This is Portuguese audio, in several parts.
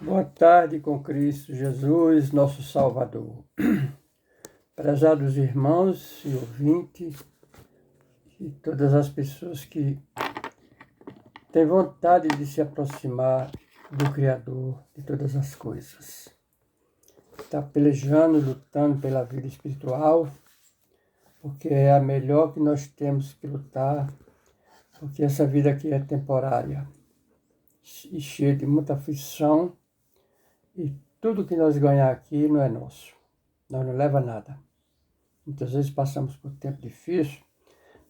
Boa tarde com Cristo Jesus, nosso Salvador. Prezados irmãos e ouvintes, e todas as pessoas que têm vontade de se aproximar do Criador de todas as coisas. Está pelejando, lutando pela vida espiritual, porque é a melhor que nós temos que lutar, porque essa vida aqui é temporária e cheia de muita aflição, e tudo que nós ganhar aqui não é nosso, nós não leva nada. Muitas vezes passamos por tempo difícil,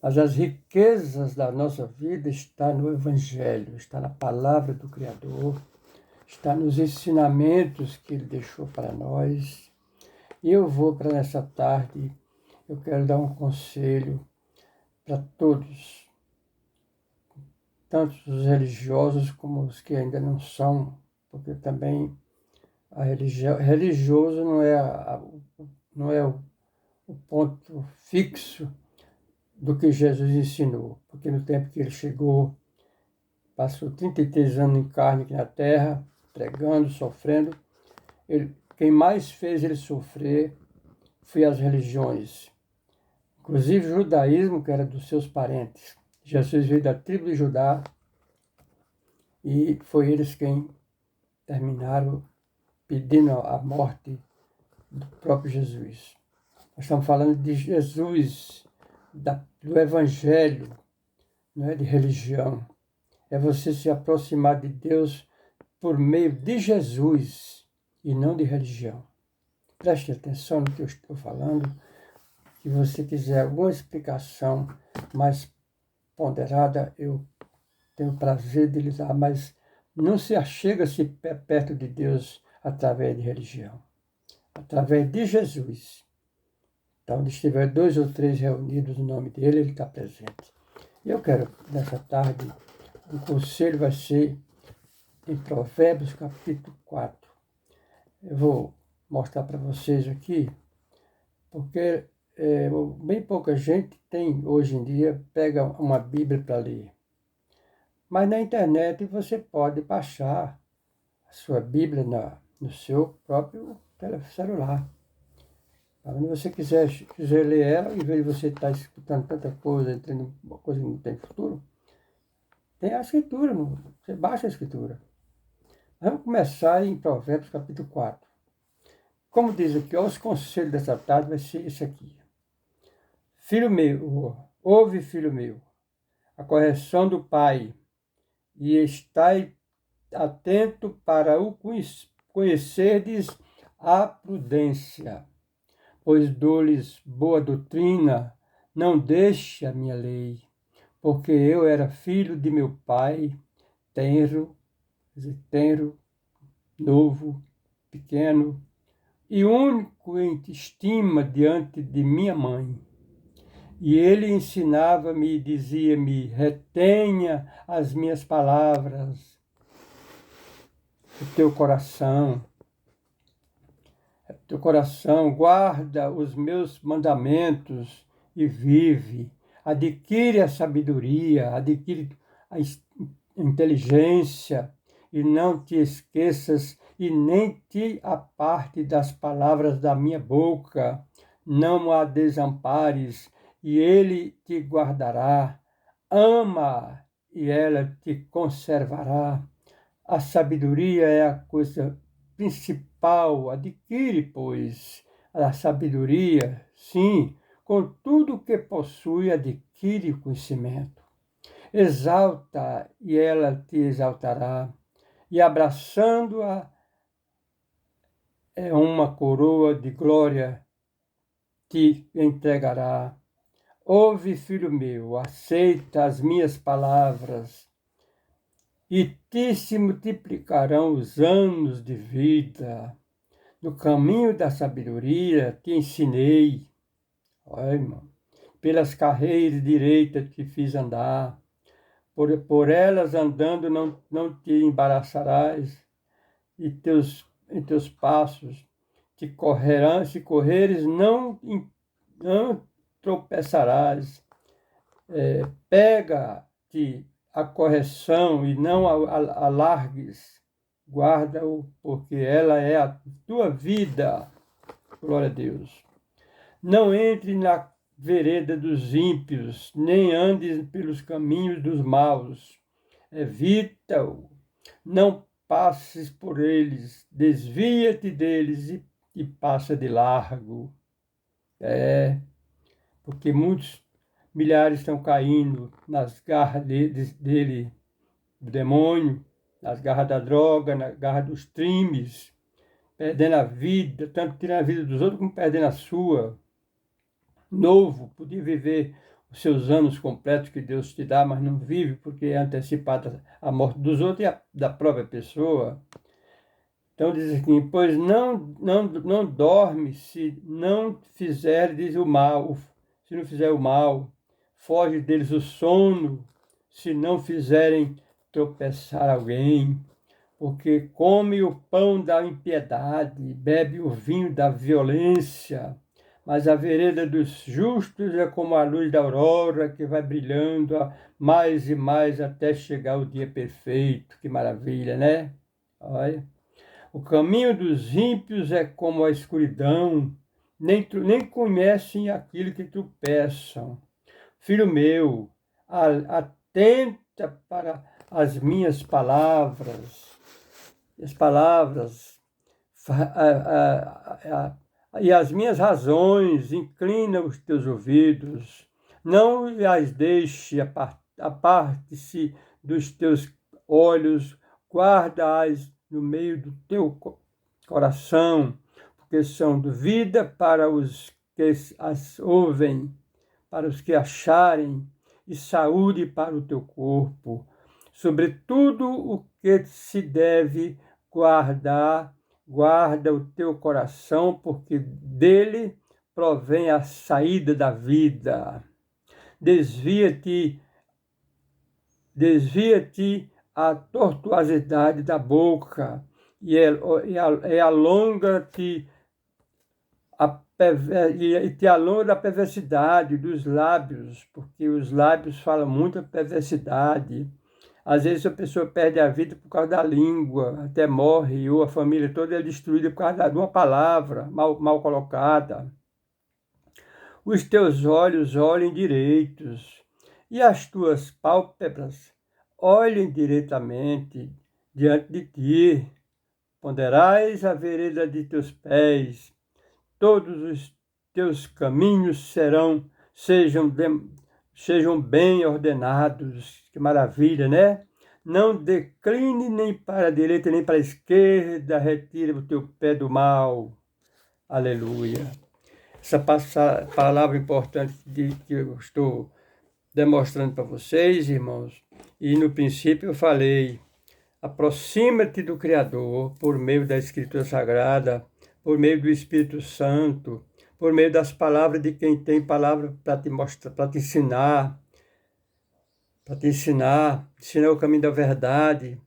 mas as riquezas da nossa vida estão no Evangelho, está na palavra do Criador, está nos ensinamentos que Ele deixou para nós. E eu vou para nessa tarde, eu quero dar um conselho para todos, tanto os religiosos como os que ainda não são, porque também religioso não é o ponto fixo do que Jesus ensinou, porque no tempo que ele chegou, passou 33 anos em carne aqui na terra, pregando, sofrendo. Quem mais fez ele sofrer foi as religiões, inclusive o judaísmo, que era dos seus parentes. Jesus veio da tribo de Judá e foi eles quem terminaram pedindo a morte do próprio Jesus. Nós estamos falando de Jesus, do Evangelho, não é de religião. É você se aproximar de Deus por meio de Jesus e não de religião. Preste atenção no que eu estou falando. Se você quiser alguma explicação mais ponderada, eu tenho prazer de lhe dar, mas não se achega-se perto de Deus através de religião, através de Jesus. Então, onde estiver 2 ou 3 reunidos no nome dele, ele está presente. E eu quero, nessa tarde, o conselho vai ser em Provérbios capítulo 4. Eu vou mostrar para vocês aqui, porque bem pouca gente tem, hoje em dia, pega uma Bíblia para ler. Mas na internet você pode baixar a sua Bíblia no seu próprio celular. Quando você quiser ler ela, em vez de você estar escutando tanta coisa, entrando uma coisa que não tem futuro, tem a Escritura, você baixa a Escritura. Vamos começar em Provérbios capítulo 4. Como diz aqui, os conselhos dessa tarde vai ser esse aqui. Filho meu, ouve, filho meu, a correção do pai, e estai atento para o conhecerdes a prudência, pois dou-lhes boa doutrina, não deixe a minha lei, porque eu era filho de meu pai, tenro, novo, pequeno, e único em estima diante de minha mãe. E ele ensinava-me e dizia-me: retenha as minhas palavras, o teu coração, guarda os meus mandamentos e vive. Adquire a sabedoria, adquire a inteligência, e não te esqueças e nem te aparte das palavras da minha boca. Não a desampares, e ele te guardará. Ama, e ela te conservará. A sabedoria é a coisa principal. Adquire, pois, a sabedoria, sim, com tudo que possui, adquire o conhecimento. Exalta, e ela te exaltará, e abraçando-a uma coroa de glória te entregará. Ouve, filho meu, aceita as minhas palavras, e te se multiplicarão os anos de vida. No caminho da sabedoria te ensinei. Olha, irmão, pelas carreiras direitas te fiz andar. Por elas andando não te embaraçarás, e em teus passos te correrão, se correres não tropeçarás. Pega-te a correção e não alargues guarda-o, porque ela é a tua vida. Glória a Deus. Não entre na vereda dos ímpios, nem andes pelos caminhos dos maus. Evita-o, não passes por eles, desvia-te deles e passa de largo. Porque muitos milhares estão caindo nas garras dele, do demônio, nas garras da droga, nas garras dos crimes, perdendo a vida, tanto tirando a vida dos outros como perdendo a sua. Novo, podia viver os seus anos completos que Deus te dá, mas não vive porque é antecipada a morte dos outros e da própria pessoa. Então diz aqui, pois não dorme se não fizeres o mal, se não fizer o mal, foge deles o sono, se não fizerem tropeçar alguém, porque come o pão da impiedade, bebe o vinho da violência, mas a vereda dos justos é como a luz da aurora que vai brilhando mais e mais até chegar o dia perfeito. Que maravilha, né? Olha. O caminho dos ímpios é como a escuridão, nem conhecem aquilo que tropeçam. Filho meu, atenta para as minhas palavras, as palavras e as minhas razões, inclina os teus ouvidos, não as deixe aparte-se dos teus olhos, guarda-as no meio do teu coração, porque são vida para os que as ouvem, para os que acharem, e saúde para o teu corpo. Sobretudo o que se deve guardar, guarda o teu coração, porque dele provém a saída da vida. Desvia-te a tortuosidade da boca e alonga-te e te alonga da perversidade dos lábios, porque os lábios falam muita perversidade. Às vezes a pessoa perde a vida por causa da língua, até morre, ou a família toda é destruída por causa de uma palavra mal colocada. Os teus olhos olhem direitos, e as tuas pálpebras olhem diretamente diante de ti. Ponderais a vereda de teus pés, todos os teus caminhos sejam bem ordenados. Que maravilha, né? Não decline nem para a direita nem para a esquerda, retira o teu pé do mal. Aleluia. Essa palavra importante que eu estou demonstrando para vocês, irmãos, e no princípio eu falei, aproxima-te do Criador por meio da Escritura Sagrada, por meio do Espírito Santo, por meio das palavras de quem tem palavra para te mostrar, para te ensinar o caminho da verdade,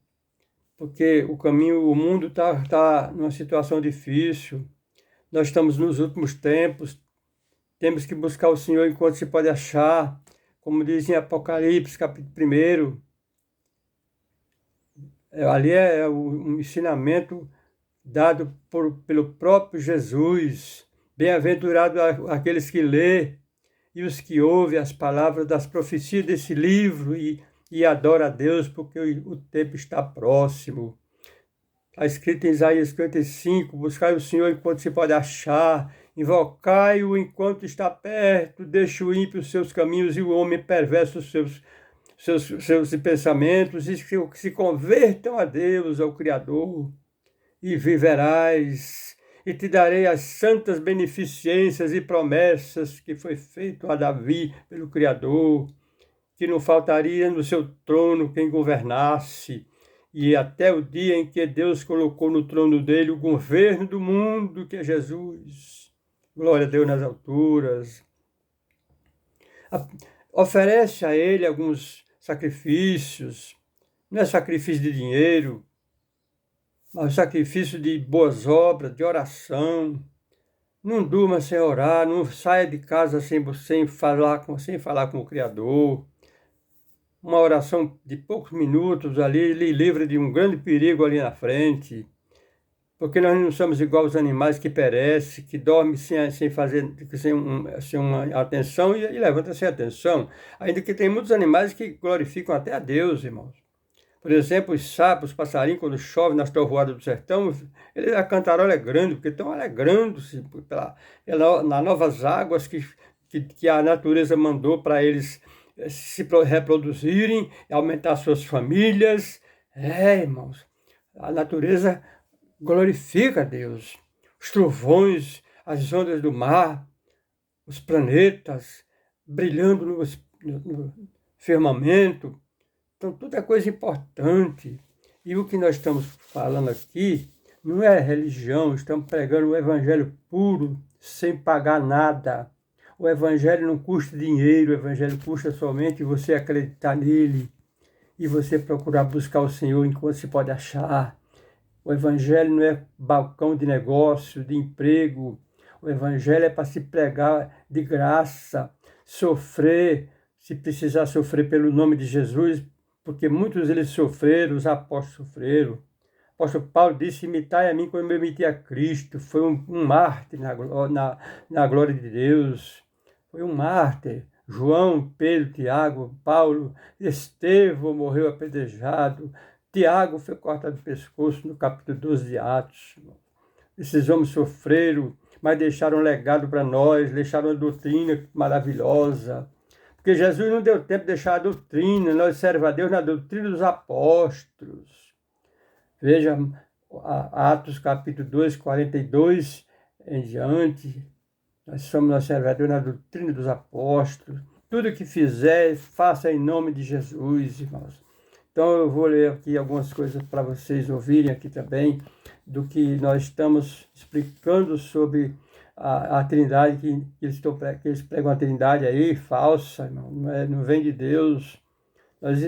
porque o mundo está numa situação difícil, nós estamos nos últimos tempos, temos que buscar o Senhor enquanto se pode achar, como diz em Apocalipse, capítulo 1, ali é um ensinamento dado pelo próprio Jesus. Bem-aventurado aqueles que lê e os que ouvem as palavras das profecias desse livro e adoram a Deus, porque o tempo está próximo. Está escrito em Isaías 55, buscai o Senhor enquanto se pode achar, invocai-o enquanto está perto, deixa o ímpio os seus caminhos e o homem perverso os seus pensamentos, e que se convertam a Deus, ao Criador, e viverás, e te darei as santas beneficências e promessas que foi feito a Davi pelo Criador, que não faltaria no seu trono quem governasse, e até o dia em que Deus colocou no trono dele o governo do mundo, que é Jesus. Glória a Deus nas alturas. Oferece a ele alguns sacrifícios, não é sacrifício de dinheiro, mas sacrifício de boas obras, de oração. Não durma sem orar, não saia de casa sem falar com o Criador. uma oração de poucos minutos ali lhe livra de um grande perigo ali na frente. Porque nós não somos igual aos animais que perecem, que dormem sem fazer, sem uma atenção e levanta sem atenção. Ainda que tem muitos animais que glorificam até a Deus, irmãos. Por exemplo, os sapos, os passarinhos, quando chove nas trovoadas do sertão, a cantarola é grande, porque estão alegrando-se nas novas águas que a natureza mandou para eles se reproduzirem, aumentar suas famílias. Irmãos, a natureza glorifica a Deus. Os trovões, as ondas do mar, os planetas brilhando no firmamento. Então, tudo é coisa importante. E o que nós estamos falando aqui não é religião, estamos pregando o evangelho puro, sem pagar nada. O evangelho não custa dinheiro, o evangelho custa somente você acreditar nele e você procurar buscar o Senhor enquanto se pode achar. O evangelho não é balcão de negócio, de emprego. O evangelho é para se pregar de graça, sofrer, se precisar sofrer pelo nome de Jesus, porque muitos deles sofreram, os apóstolos sofreram. O apóstolo Paulo disse: imitai a mim como eu imitei a Cristo. Foi um mártir na glória de Deus. Foi um mártir. João, Pedro, Tiago, Paulo, Estevão morreu apedrejado. Tiago foi cortado do pescoço no capítulo 12 de Atos. Esses homens sofreram, mas deixaram um legado para nós, deixaram uma doutrina maravilhosa. Porque Jesus não deu tempo de deixar a doutrina, nós servemos a Deus na doutrina dos apóstolos. Veja, Atos capítulo 2, 42 em diante, nós servemos a Deus na doutrina dos apóstolos. Tudo que fizer, faça em nome de Jesus, irmãos. Então eu vou ler aqui algumas coisas para vocês ouvirem aqui também, do que nós estamos explicando sobre a Trindade, que eles pregam a Trindade aí, falsa, irmão, não vem de Deus.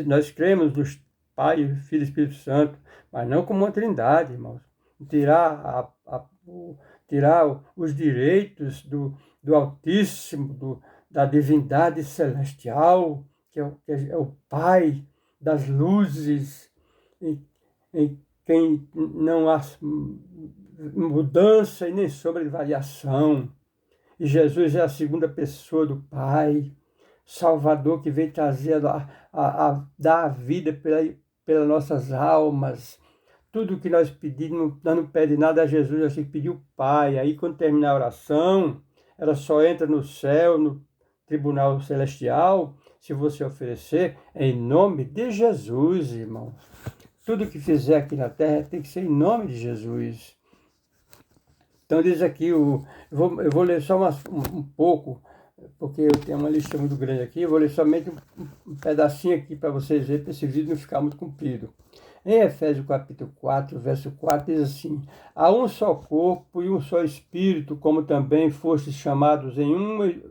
Nós cremos nos Pai, Filho e Espírito Santo, mas não como uma Trindade, irmãos. Tirar, tirar os direitos do Altíssimo, da divindade celestial, que é o Pai das luzes, em quem não há mudança e nem sombra de variação. E Jesus é a segunda pessoa do Pai, Salvador, que veio trazer dar a vida pelas nossas almas. Tudo que nós pedimos, nós não pedimos nada a Jesus, nós temos que pedir o Pai. Aí, quando terminar a oração, ela só entra no céu, no tribunal celestial, se você oferecer em nome de Jesus, irmãos. Tudo que fizer aqui na terra tem que ser em nome de Jesus. Então diz aqui, eu vou ler só um pouco, porque eu tenho uma lista muito grande aqui, eu vou ler somente um pedacinho aqui para vocês verem, para esse vídeo não ficar muito comprido. Em Efésios capítulo 4, verso 4, diz assim: há um só corpo e um só espírito, como também fostes chamados em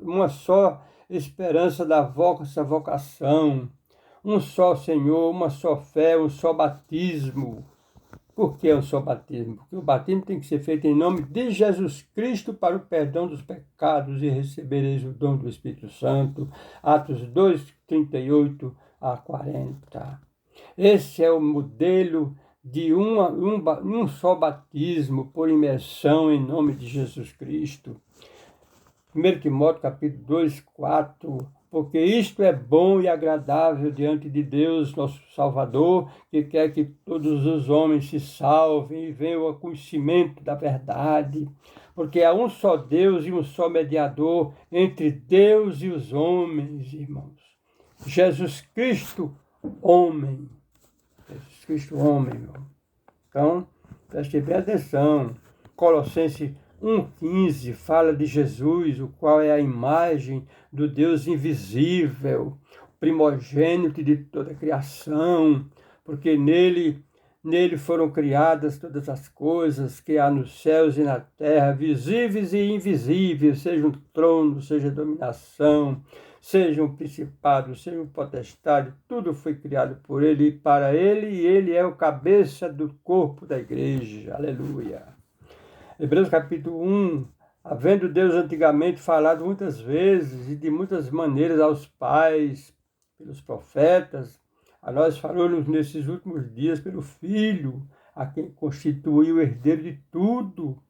uma só esperança da vossa vocação, um só Senhor, uma só fé, um só batismo. Por que um só batismo? Porque o batismo tem que ser feito em nome de Jesus Cristo para o perdão dos pecados e recebereis o dom do Espírito Santo. Atos 2, 38 a 40. Esse é o modelo de um só batismo por imersão em nome de Jesus Cristo. 1 Timóteo capítulo 2, 4, porque isto é bom e agradável diante de Deus, nosso Salvador, que quer que todos os homens se salvem e venham ao conhecimento da verdade, porque há um só Deus e um só mediador entre Deus e os homens, irmãos. Jesus Cristo, homem. Jesus Cristo, homem, irmão. Então, preste bem atenção. Colossenses 1,15 fala de Jesus, o qual é a imagem do Deus invisível, primogênito de toda a criação, porque nele foram criadas todas as coisas que há nos céus e na terra, visíveis e invisíveis, seja um trono, seja dominação, seja um principado, seja um potestade, tudo foi criado por ele e para ele, e ele é o cabeça do corpo da igreja. Aleluia. Hebreus capítulo 1, havendo Deus antigamente falado muitas vezes e de muitas maneiras aos pais pelos profetas, a nós falou-nos nesses últimos dias pelo Filho, a quem constituiu o herdeiro de tudo.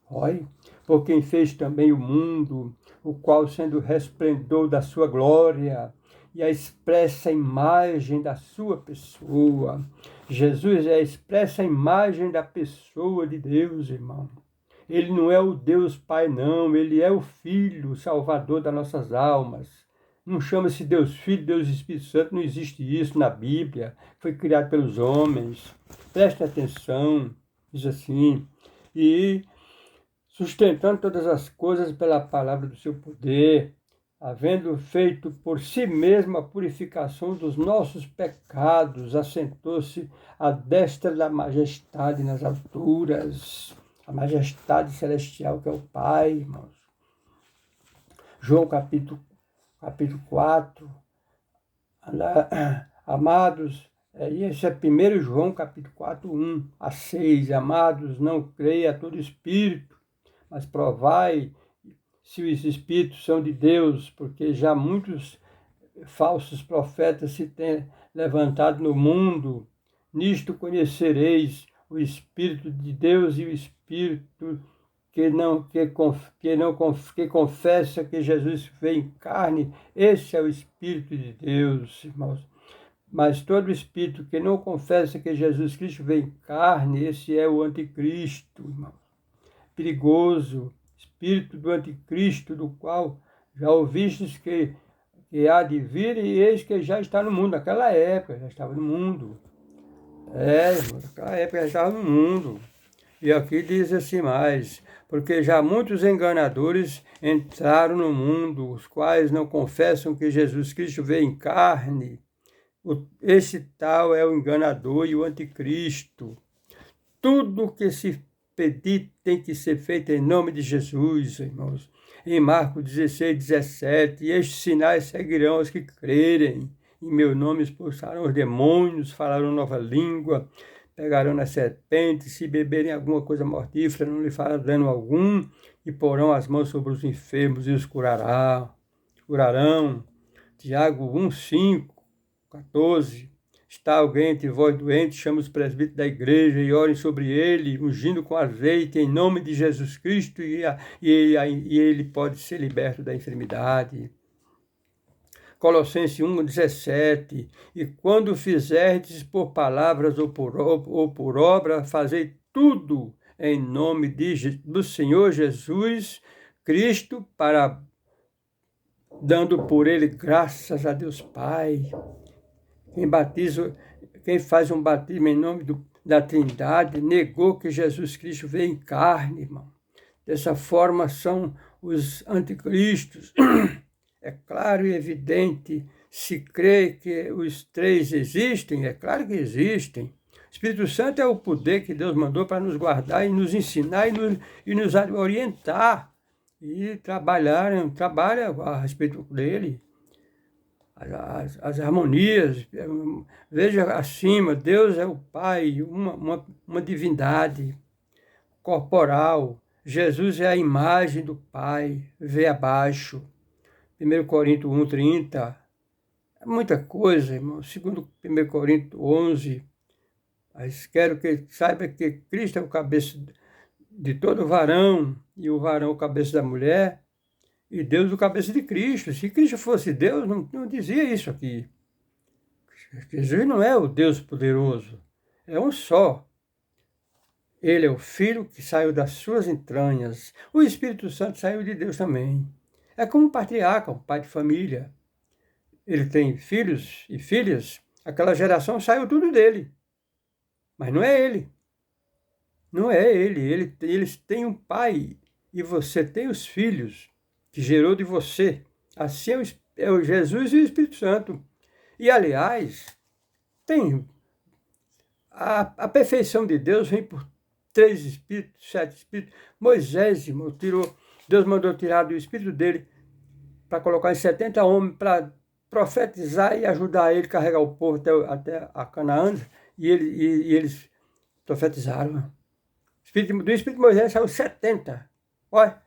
Olha, por quem fez também o mundo, o qual, sendo o resplendor da sua glória e a expressa imagem da sua pessoa. Jesus é a expressa imagem da pessoa de Deus, irmão. Ele não é o Deus Pai, não. Ele é o Filho, o Salvador das nossas almas. Não chama-se Deus Filho, Deus Espírito Santo. Não existe isso na Bíblia. Foi criado pelos homens. Preste atenção. Diz assim. E sustentando todas as coisas pela palavra do seu poder, havendo feito por si mesmo a purificação dos nossos pecados, assentou-se à destra da majestade nas alturas. A majestade celestial que é o Pai, irmãos. João capítulo 4. Amados, esse é 1 João capítulo 4, 1 a 6. Amados, não creia a todo espírito, mas provai se os espíritos são de Deus, porque já muitos falsos profetas se têm levantado no mundo. Nisto conhecereis o Espírito de Deus e o Espírito que confessa que Jesus veio em carne. Esse é o Espírito de Deus, irmãos. Mas todo espírito que não confessa que Jesus Cristo veio em carne, esse é o anticristo, irmãos. Perigoso, espírito do anticristo, do qual já ouvistes que há de vir, e eis que já está no mundo. Naquela época já estava no mundo. Naquela época já estava no mundo. E aqui diz assim mais: porque já muitos enganadores entraram no mundo, os quais não confessam que Jesus Cristo veio em carne. Esse tal é o enganador e o anticristo. Tudo que se pedir tem que ser feito em nome de Jesus, irmãos. Em Marcos 16, 17, e estes sinais seguirão os que crerem. Em meu nome expulsarão os demônios, falarão nova língua, pegarão nas serpentes, se beberem alguma coisa mortífera, não lhe fará dano algum, e porão as mãos sobre os enfermos e os curarão. Tiago 1, 5, 14. Está alguém entre vós doente, chama os presbíteros da igreja e orem sobre ele, ungindo com azeite em nome de Jesus Cristo, e ele pode ser liberto da enfermidade. Colossenses 1, 17. E quando fizerdes por palavras ou por obra, fazei tudo em nome do Senhor Jesus Cristo, dando por ele graças a Deus Pai. Quem faz um batismo em nome da Trindade, negou que Jesus Cristo veio em carne, irmão. Dessa forma são os anticristos. É claro e evidente, se crê que os três existem, é claro que existem. O Espírito Santo é o poder que Deus mandou para nos guardar e nos ensinar e nos orientar. E trabalha a respeito dele. As harmonias, veja acima, Deus é o Pai, uma divindade corporal. Jesus é a imagem do Pai, vê abaixo. 1 Coríntios 1, 30. É muita coisa, irmão. 1 Coríntios 11. Mas quero que saiba que Cristo é o cabeça de todo varão, e o varão o cabeça da mulher, e Deus o cabeça de Cristo. Se Cristo fosse Deus, não dizia isso aqui. Jesus não é o Deus poderoso, é um só. Ele é o Filho que saiu das suas entranhas. O Espírito Santo saiu de Deus também. É como um patriarca, um pai de família. Ele tem filhos e filhas, aquela geração saiu tudo dele. Mas não é ele. Não é ele. Eles têm um pai e você tem os filhos que gerou de você. Assim é o Jesus e o Espírito Santo. E, aliás, tem a perfeição de Deus vem por 3 espíritos, 7 espíritos. Moisés, irmão, Deus mandou tirar do espírito dele para colocar em 70 homens para profetizar e ajudar ele a carregar o povo até a Canaã. E eles profetizaram. Do espírito de Moisés saiu 70. Olha,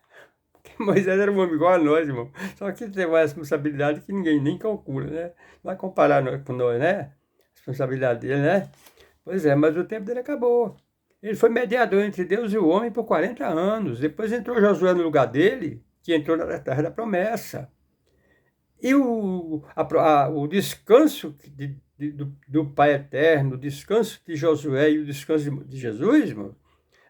Moisés era um homem igual a nós, irmão. Só que ele teve uma responsabilidade que ninguém nem calcula, né? Vai comparar com nós, né? A responsabilidade dele, né? Pois é, mas o tempo dele acabou. Ele foi mediador entre Deus e o homem por 40 anos. Depois entrou Josué no lugar dele, que entrou na terra da promessa. E o descanso do Pai Eterno, o descanso de Josué e o descanso de Jesus, irmão,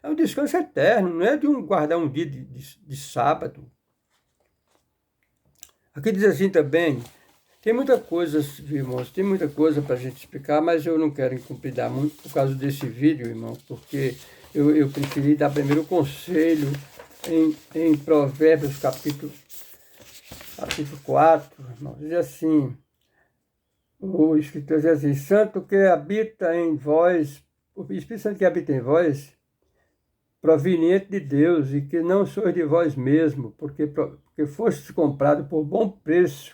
é um descanso eterno, não é de guardar um dia de sábado. Aqui diz assim também, tem muita coisa, irmãos, tem muita coisa para a gente explicar, mas eu não quero incumpridar muito por causa desse vídeo, irmão, porque eu preferi dar primeiro o conselho em Provérbios capítulo 4, irmão, diz assim, o escritor diz assim, Santo que habita em vós, o Espírito Santo que habita em vós, proveniente de Deus, e que não sois de vós mesmo, porque fostes comprado por bom preço.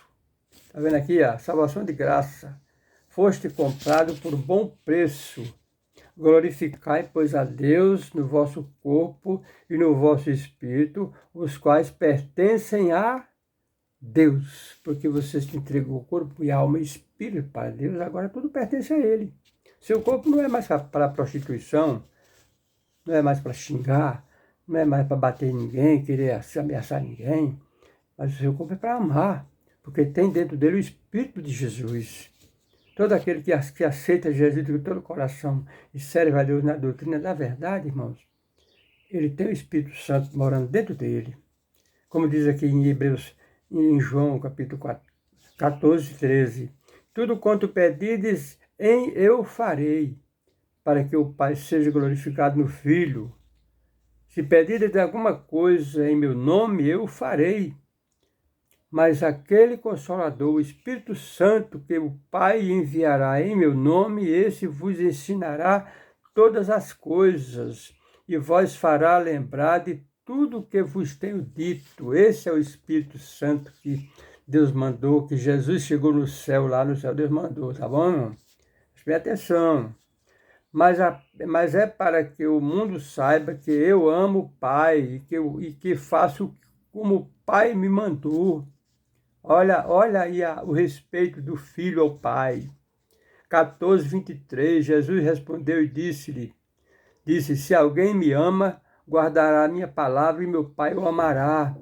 Está vendo aqui, a salvação de graça. Foste comprado por bom preço. Glorificai, pois, a Deus no vosso corpo e no vosso espírito, os quais pertencem a Deus. Porque você se entregou corpo e alma e espírito para Deus, agora tudo pertence a Ele. Seu corpo não é mais para a prostituição, não é mais para xingar, não é mais para bater em ninguém, querer ameaçar ninguém, mas o seu corpo é para amar, porque tem dentro dele o Espírito de Jesus. Todo aquele que aceita Jesus de todo o coração e serve a Deus na doutrina da verdade, irmãos, ele tem o Espírito Santo morando dentro dele. Como diz aqui em Hebreus, em João, capítulo 14, 13. Tudo quanto pedides, eu farei, para que o Pai seja glorificado no Filho. Se pedirdes alguma coisa em meu nome, eu farei. Mas aquele Consolador, o Espírito Santo, que o Pai enviará em meu nome, esse vos ensinará todas as coisas, e vos fará lembrar de tudo o que vos tenho dito. Esse é o Espírito Santo que Deus mandou, que Jesus chegou no céu, lá no céu, Deus mandou, tá bom, irmão? Preste atenção. Mas é para que o mundo saiba que eu amo o Pai e que faço como o Pai me mandou. Olha aí o respeito do Filho ao Pai. 14, 23, Jesus respondeu e disse, se alguém me ama, guardará a minha palavra e meu Pai o amará.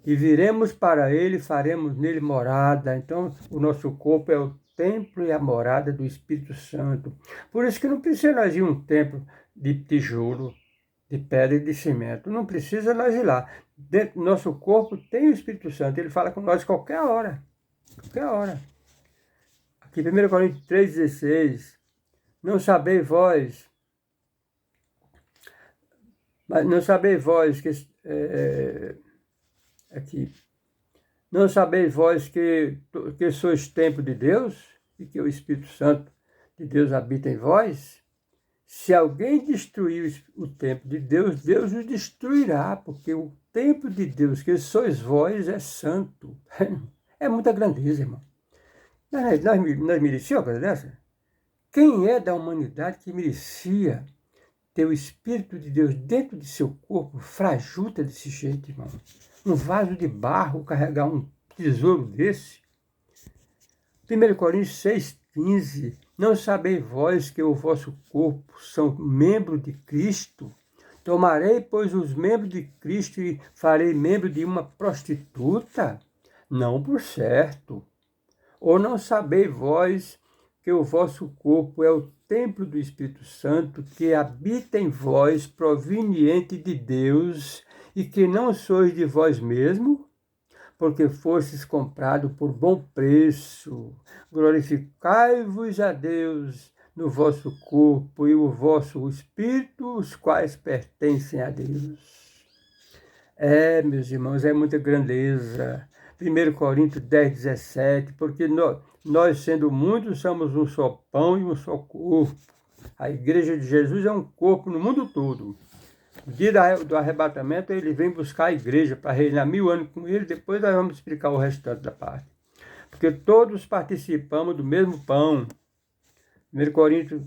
E viremos para ele e faremos nele morada. Então, o nosso corpo é o templo e a morada do Espírito Santo. Por isso que não precisa nós ir a um templo de tijolo, de pedra e de cimento. Não precisa nós ir lá. Dentro do nosso corpo tem o Espírito Santo. Ele fala com nós qualquer hora. Qualquer hora. Aqui, 1 Coríntios 3,16. Não sabeis vós que... aqui... Não sabeis vós que sois templo de Deus e que o Espírito Santo de Deus habita em vós? Se alguém destruir o templo de Deus, Deus o destruirá, porque o templo de Deus, que sois vós, é santo. É muita grandeza, irmão. Nós merecíamos uma coisa dessa? Quem é da humanidade que merecia ter o Espírito de Deus dentro de seu corpo, frajuta desse jeito, irmão? Um vaso de barro carregar um tesouro desse? 1 Coríntios 6,15. Não sabeis vós que o vosso corpo são membros de Cristo? Tomarei, pois, os membros de Cristo e farei membro de uma prostituta? Não por certo. Ou não sabeis vós que o vosso corpo é o templo do Espírito Santo, que habita em vós, proveniente de Deus, e que não sois de vós mesmo, porque fostes comprado por bom preço. Glorificai-vos a Deus no vosso corpo e o vosso espírito, os quais pertencem a Deus. Meus irmãos, é muita grandeza. 1 Coríntios 10:17, porque nós, sendo muitos, somos um só pão e um só corpo. A igreja de Jesus é um corpo no mundo todo. No dia do arrebatamento, ele vem buscar a igreja para reinar 1000 anos com ele. Depois nós vamos explicar o restante da parte. Porque todos participamos do mesmo pão. 1 Coríntios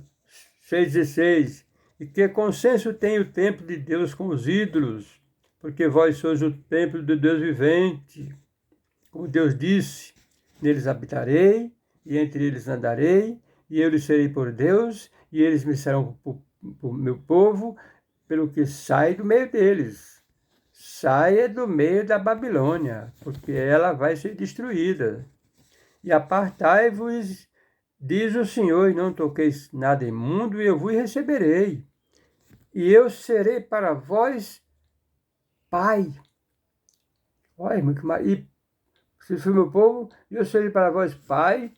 6,16. E que consenso tem o templo de Deus com os ídolos? porque vós sois o templo do Deus vivente. Como Deus disse, neles habitarei, e entre eles andarei, e eu lhes serei por Deus, e eles me serão por meu povo, pelo que sai do meio deles. Saia do meio da Babilônia, porque ela vai ser destruída. E apartai-vos, diz o Senhor, e não toqueis nada imundo, e eu vos receberei. E eu serei para vós pai. Olha, e se for meu povo, eu serei para vós pai,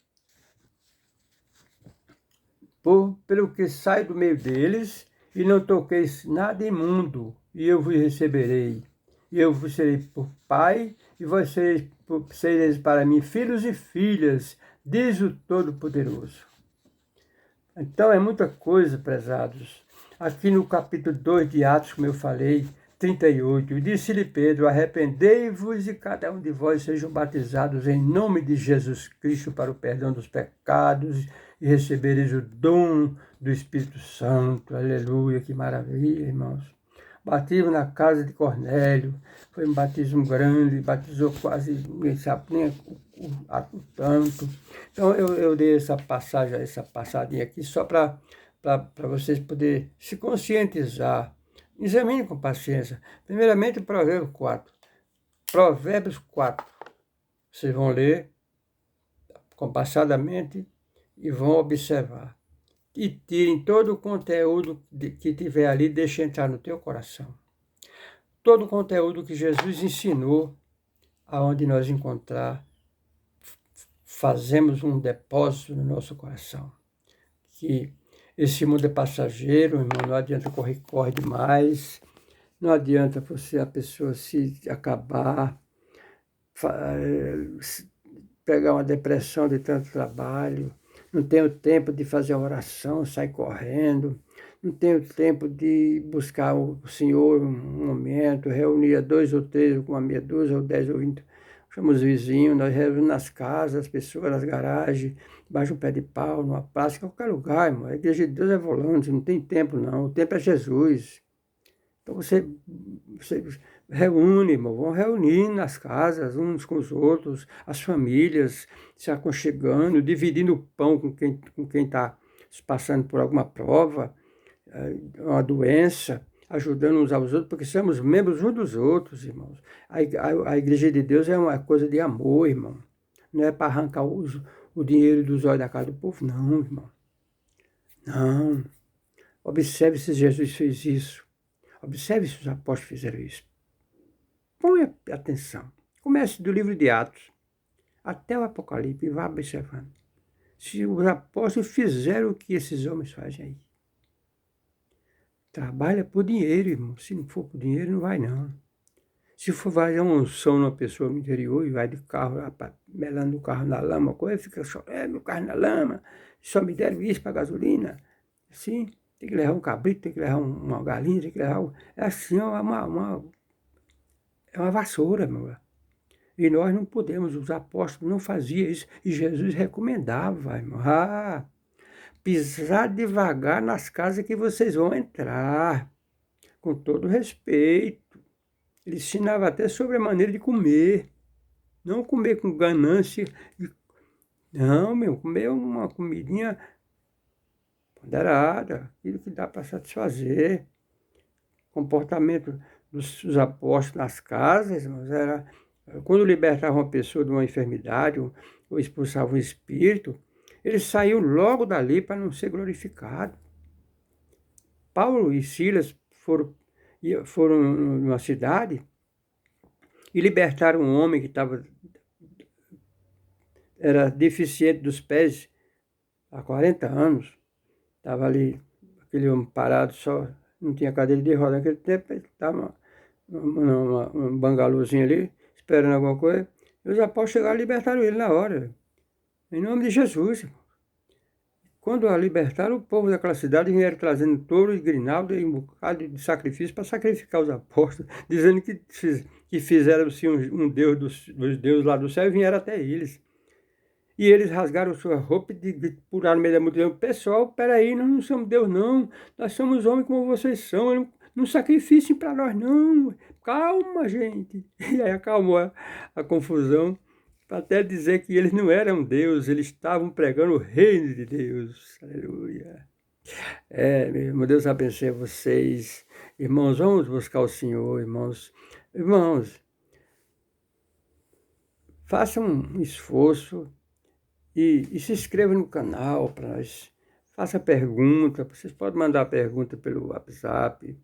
pelo que sai do meio deles, e não toqueis nada imundo, e eu vos receberei. E eu vos serei por pai, e vós sereis para mim filhos e filhas, diz o Todo-Poderoso. Então é muita coisa, prezados. Aqui no capítulo 2 de Atos, como eu falei, 38, disse-lhe Pedro, arrependei-vos e cada um de vós sejam batizados em nome de Jesus Cristo para o perdão dos pecados e recebereis o dom do Espírito Santo. Aleluia, que maravilha, irmãos. Batismo na casa de Cornélio, foi um batismo grande, batizou quase, ninguém sabe nem o tanto. Então eu dei essa passadinha aqui só para vocês poderem se conscientizar. Examine com paciência. Primeiramente, Provérbios 4. Provérbios 4. Vocês vão ler compassadamente e vão observar. E tirem todo o conteúdo que tiver ali, deixe entrar no teu coração. Todo o conteúdo que Jesus ensinou, aonde nós encontrar, fazemos um depósito no nosso coração. Que esse mundo é passageiro, irmão, não adianta corre demais, não adianta a pessoa se acabar, pegar uma depressão de tanto trabalho, não tenho tempo de fazer a oração, sai correndo, não tenho tempo de buscar o Senhor um momento, reunir a 2 ou 3, com uma meia dúzia, ou 10 ou 20, chama os vizinhos, nós reunimos nas casas, as pessoas nas garagens, debaixo de um pé de pau, numa praça, em qualquer lugar, irmão. A igreja de Deus é volante, não tem tempo não, o tempo é Jesus. Então você reúne, irmão, vão reunir nas casas, uns com os outros, as famílias se aconchegando, dividindo o pão com quem está passando por alguma prova, uma doença, ajudando uns aos outros, porque somos membros uns dos outros, irmãos. A igreja de Deus é uma coisa de amor, irmão. Não é para arrancar o dinheiro dos olhos da cara do povo, não, irmão. Não. Observe se Jesus fez isso. Observe se os apóstolos fizeram isso. Põe atenção. Comece do livro de Atos até o Apocalipse e vá observando. Se os apóstolos fizeram o que esses homens fazem aí. Trabalha por dinheiro, irmão. Se não for por dinheiro, não vai não. Se for fazer uma unção numa pessoa no interior e vai de carro lá, melando o carro na lama, coisa, fica chorando, meu carro na lama, só me deram isso para gasolina. Assim, tem que levar um cabrito, tem que levar uma galinha, tem que levar... É assim, é uma vassoura, meu. E nós não podemos, os apóstolos não faziam isso, e Jesus recomendava, irmão. Pisar devagar nas casas que vocês vão entrar, com todo respeito. Ele ensinava até sobre a maneira de comer, não comer com ganância, não, comer uma comidinha ponderada, aquilo que dá para satisfazer. Comportamento dos apóstolos nas casas, irmãos, era quando libertavam uma pessoa de uma enfermidade ou expulsavam um espírito, eles saíam logo dali para não ser glorificado. Paulo e Silas foram numa cidade e libertaram um homem que era deficiente dos pés há 40 anos. Estava ali, aquele homem parado só, não tinha cadeira de roda naquele tempo, ele estava num bangalôzinho ali, esperando alguma coisa. E os apóstolos chegaram e libertaram ele na hora, em nome de Jesus. Quando a libertaram, o povo daquela cidade vieram trazendo touro e grinalda e um bocado de sacrifício para sacrificar os apóstolos, dizendo que fizeram-se um deus dos deuses lá do céu e vieram até eles. E eles rasgaram sua roupa e pularam no meio da multidão. Pessoal, peraí, nós não somos Deus não, nós somos homens como vocês são, Não sacrifício para nós, não. Calma, gente. E aí acalmou a confusão, para até dizer que eles não eram Deus, eles estavam pregando o reino de Deus. Aleluia. Meu irmão, Deus abençoe vocês. Irmãos, vamos buscar o Senhor, irmãos. Irmãos, façam um esforço e se inscreva no canal para nós. Faça pergunta. Vocês podem mandar pergunta pelo WhatsApp,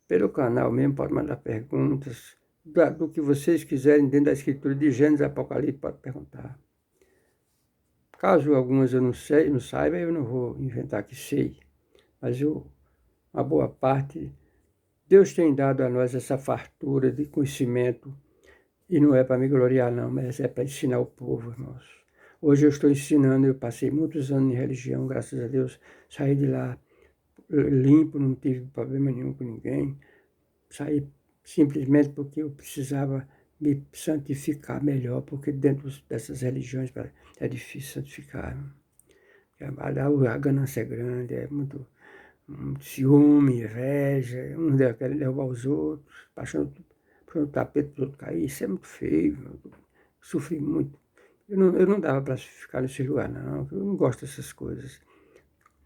pelo canal mesmo, pode mandar perguntas. Do que vocês quiserem dentro da Escritura de Gênesis e Apocalipse, pode perguntar. Caso algumas eu não sei, não saiba, eu não vou inventar que sei. Mas uma boa parte, Deus tem dado a nós essa fartura de conhecimento. E não é para me gloriar, não, mas é para ensinar o povo, irmãos. Hoje eu estou ensinando, eu passei muitos anos em religião, graças a Deus, saí de lá limpo, não tive problema nenhum com ninguém. Saí simplesmente porque eu precisava me santificar melhor, porque dentro dessas religiões é difícil santificar. A ganância é grande, é muito ciúme, inveja, uns querem derrubar os outros, passando o tapete para o outro cair. Isso é muito feio, eu sofri muito. Eu não dava para ficar nesse lugar, não, eu não gosto dessas coisas.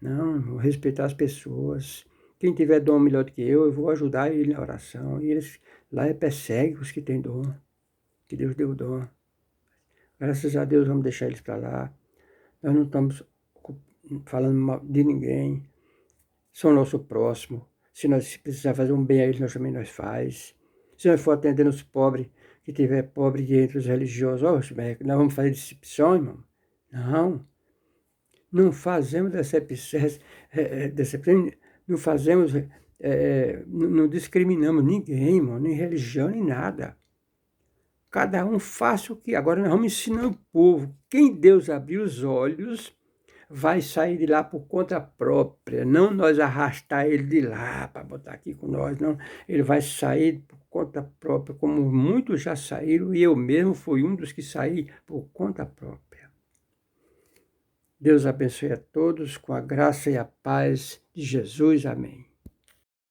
Não, vou respeitar as pessoas. Quem tiver dom melhor do que eu vou ajudar ele na oração. E eles lá perseguem os que têm dom, que Deus deu dom. Graças a Deus, vamos deixar eles para lá. Nós não estamos falando mal de ninguém. São nosso próximo. Se nós precisar fazer um bem a eles, nós também nós faz. Se nós for atendendo os pobres, que tiver pobre entre os religiosos, nós vamos fazer decepção, irmão? Não. Não fazemos decepção, não fazemos, não discriminamos ninguém, irmão, nem religião, nem nada. Cada um faça o que. Agora nós vamos ensinar o povo. Quem Deus abrir os olhos vai sair de lá por conta própria. Não nós arrastar ele de lá para botar aqui com nós, não. Ele vai sair por conta própria, como muitos já saíram, e eu mesmo fui um dos que saí por conta própria. Deus abençoe a todos com a graça e a paz de Jesus. Amém.